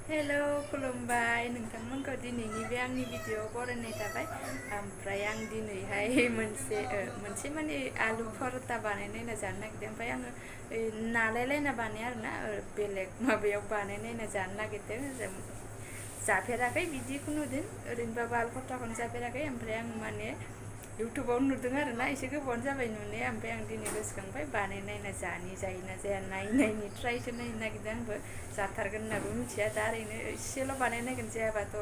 Hello खुलुमबाय नोंथांमोनखौ दिनैनि बे आंनि भिडिअ बरायनाय थाबाय। ओमफ्राय आं दिनैहाय मोनसे माने आलु पराटा बानायनायना जानो नागिरदों। ओमफ्राय आङो नालायलायना बानाया आरोना बेलेग माबायाव बानायनायना जानो नागिरदों। जाफेराखै बिदिखौ नुदों, ओरैनोबाबो आलु पराटाखौनो जाफेराखै। ओमफ्राय आं माने इउटुबाव नुदों आरोना, एसे गोबावानो जाबाय नुनाया। ओमफ्राय आं दिनै गोसोखांबाय बानायनायना जायोना जाया नायनायनि ट्राइसो नायनो नागिरदों। आंबो जाथारगोन होननाबो मिथिया, दा ओरैनो एसेल' बानायनायगोन, जायाबाथ'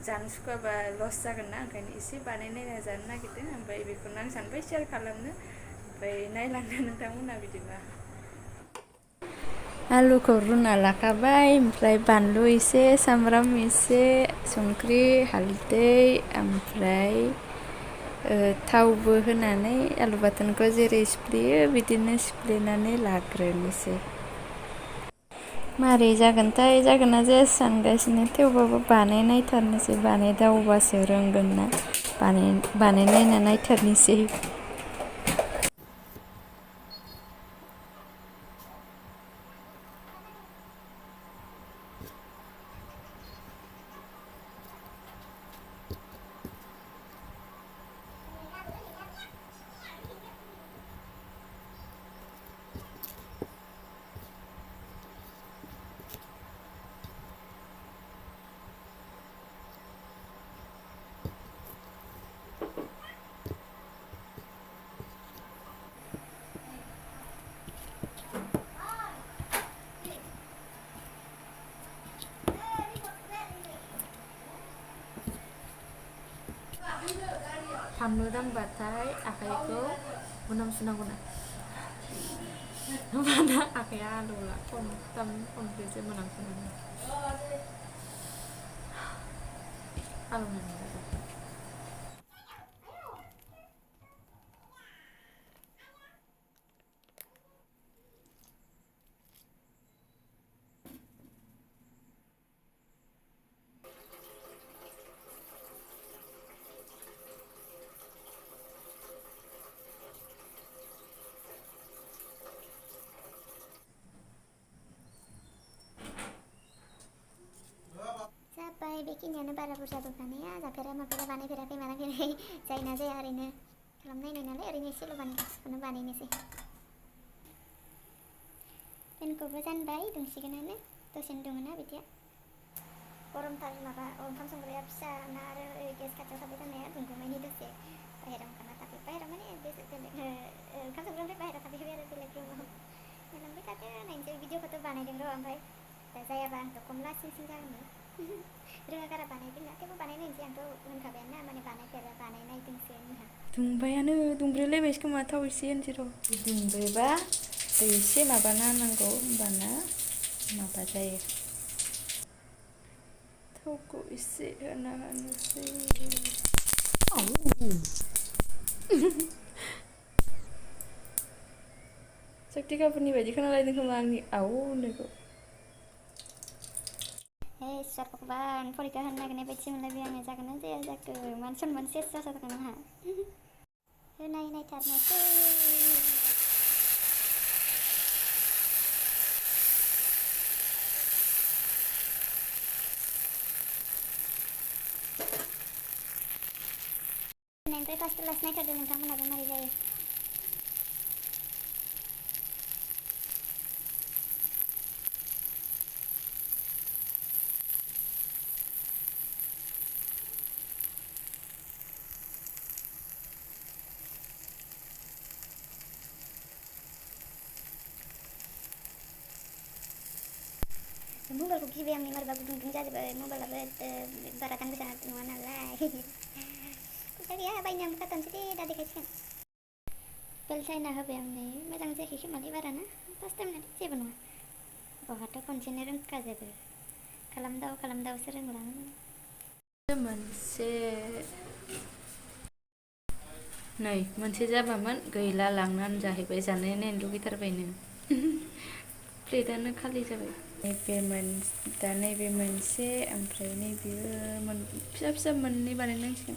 जानो सुखुवाबा लस जागोन ना, ओंखायनो एसे बानायनायना जानो नागिरदों। ओमफ्राय बेखौनो आं सानबाय सेयार खालामनो। ओमफ्राय नायलांदो नोंथांमोनहा बिदिबा। आलुखौ रुना लाखाबाय, ओमफ्राय बानलु एसे, सामब्राम एसे, संख्रि, हालदै, ओमफ्राय थावबो होनानै आलु बाथोनखौ जेरै सिफ्लेयो बिदिनो सिफ्लेनानै लाग्रोनोसै। मारै जागोनथाय, जागोन ना जाया सानगासिनो, थेवबाबो बानायनायथारनोसै, बानायदावबासो रोंगोन ना, बानायनायना नायथारनोसै। फानलु दांबाथाय आखाइखौ उनाव सुनांगौना, होमबाना आखाइया आलौला, खनब्रैसो मोनामसुनांगौ। आलौनाय नंला। जाबाय बेखिनियानो, बारा बुरजाबो बानाया, माफेरा बानायफेराखै जायोना जाया ओरैनो खालामनायनाय नालाय, ओरैनो एसेल' बानायनोसै। फेनखौबो जानबाय, दुंसिगोनानो, दसेनो दुङोना बिदिया। गरमथार, माबा ओंखाम संग्राया फिसा ना, आरो गेस खाथियाव थाबाय थानाया दुंगौमानि दसे बाहेरायाव ओंखारना थाबाय, बाहेरायाव माने बेलेग ओंखाम संग्रानिफ्राय बाहेरायाव थाफैबाय आरो बेलेग रुमाव। नायलांबाय थादो, नायनोसै भिडिअखौथ' बानायदों र', ओमफ्राय दा जायाबा आंथ' खम लासिं सिं जागोन। रोङागारा बानायदोंना, थेवबो बानायनायनोसै। आंथ' होनखाबायानो ना, माने बानायनायदोंसो होनना। दुंबायानो, दुंब्रेलायबायसो खोमा, थाव एसे होनसै र'। दुंब्रेबा दै एसे माबाना होनांगौ, होमबाना माबा जायो। थावखौ एसे होना होनोसै। सक्ति कापुरनि बायदि खोनालायदों खोमा आंनि आव होननायखौ। हे इसोर भगबान, फरिखा होनो नागिरनाय बायदिसो मोनलायबाय आङो। जागोन ना जाया जाखो, मान सनमान सेस जाथारगोन आंहा। नायथारनोसै। नायनिफ्राय फार्स्ट लास्ट नायथारदो नोंथांमोनहाबो मारै जायो। मबाइलखौ गिबाय आंनि, मारैबा गुदुं गुदुं जाजोब्बाय। मबाइलाबो बारा दाम गोसा नङा नालाय। फैसा गैया बायनो, आंबो खाथारनोसै दे, दा देखायसिगोन। बेल साइना होबाय आं, नै मोजां जायाखै खोमालै बाराना, फार्स्ट टाइम नालाय जेबो नङा। बहाथ' खनसेनो रोंखाजोबो, खालामदावसो रोंलाङो। मोनसे जाबामोन, गैला, लांनानै जाहैबाय, जानाय नायनो लुगैथारबायनो। प्लेटानो खालि जाबाय। नैबे मोनसे, ओमफ्राय नैबेयो फिसा फिसा मोननै बानायनांसिगोन।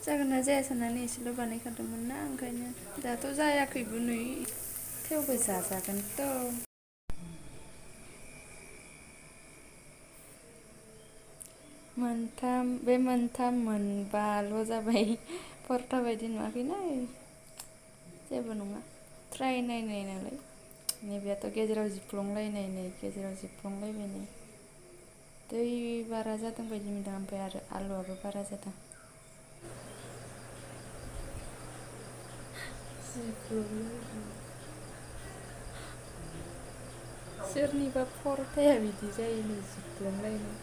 जागोन ना जाया साननानै एसेल' बानायखादोंमोन ना, ओंखायनो दाथ' जायाखैबो नै, थेवबो जाजागोनथ'। मोनथाम मोनबाल' जाबाय परता बायदि नुवाखैना जेबो नङा ट्राय नायनाय नालाय नैबेयाथ' गेजेराव जिफ्लंलायनाय नै गेजेराव जिफ्लंलायबाय नै दै बारा जादों बायदि मोनदों ओमफ्राय आरो आलुआबो बारा जादों सोरनिबा परताया बिदि जायो नै जिफ्लंलायनाय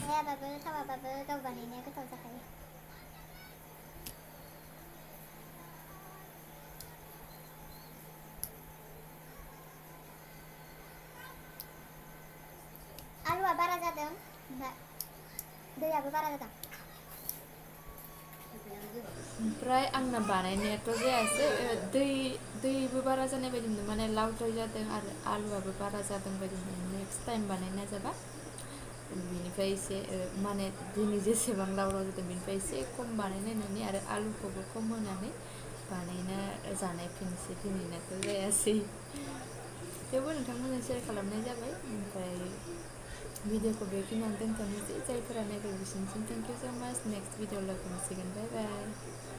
हायाबाबो थावाबाबो गाव बानायनाया गोथाव जाखायो आलुआ बारा जादों ओमफ्राय दैयाबो बारा जादों ओमफ्राय आंना बानायनायाथ' जायासै दैबो बारा जानाय बायदि मोन्दों माने लावद्राय जादों आरो आलुआबो बारा जादों बायदि मोन्दों नेक्स्ट टाइम बानायनाय जाबा बिनिफ्राय एसे माने दिनै जेसेबां लाव लाव जादों बिनिफ्राय एसे खम बानायनायनानै आरो आलुखौबो खम होनानै बानायना जानायफिनसै दिनैनाथ' जायासै थेवबो नोंथांमोनजों सेयार खालामनाय जाबाय ओमफ्राय भिडिअखौ बेखिनियावनो दोनथ'नोसै जायफोरा नायबाय बिसोरनिसिम थेंक इउ स' माच नेक्स्ट भिडिअ लोगो मोनसिगोन बाय बाय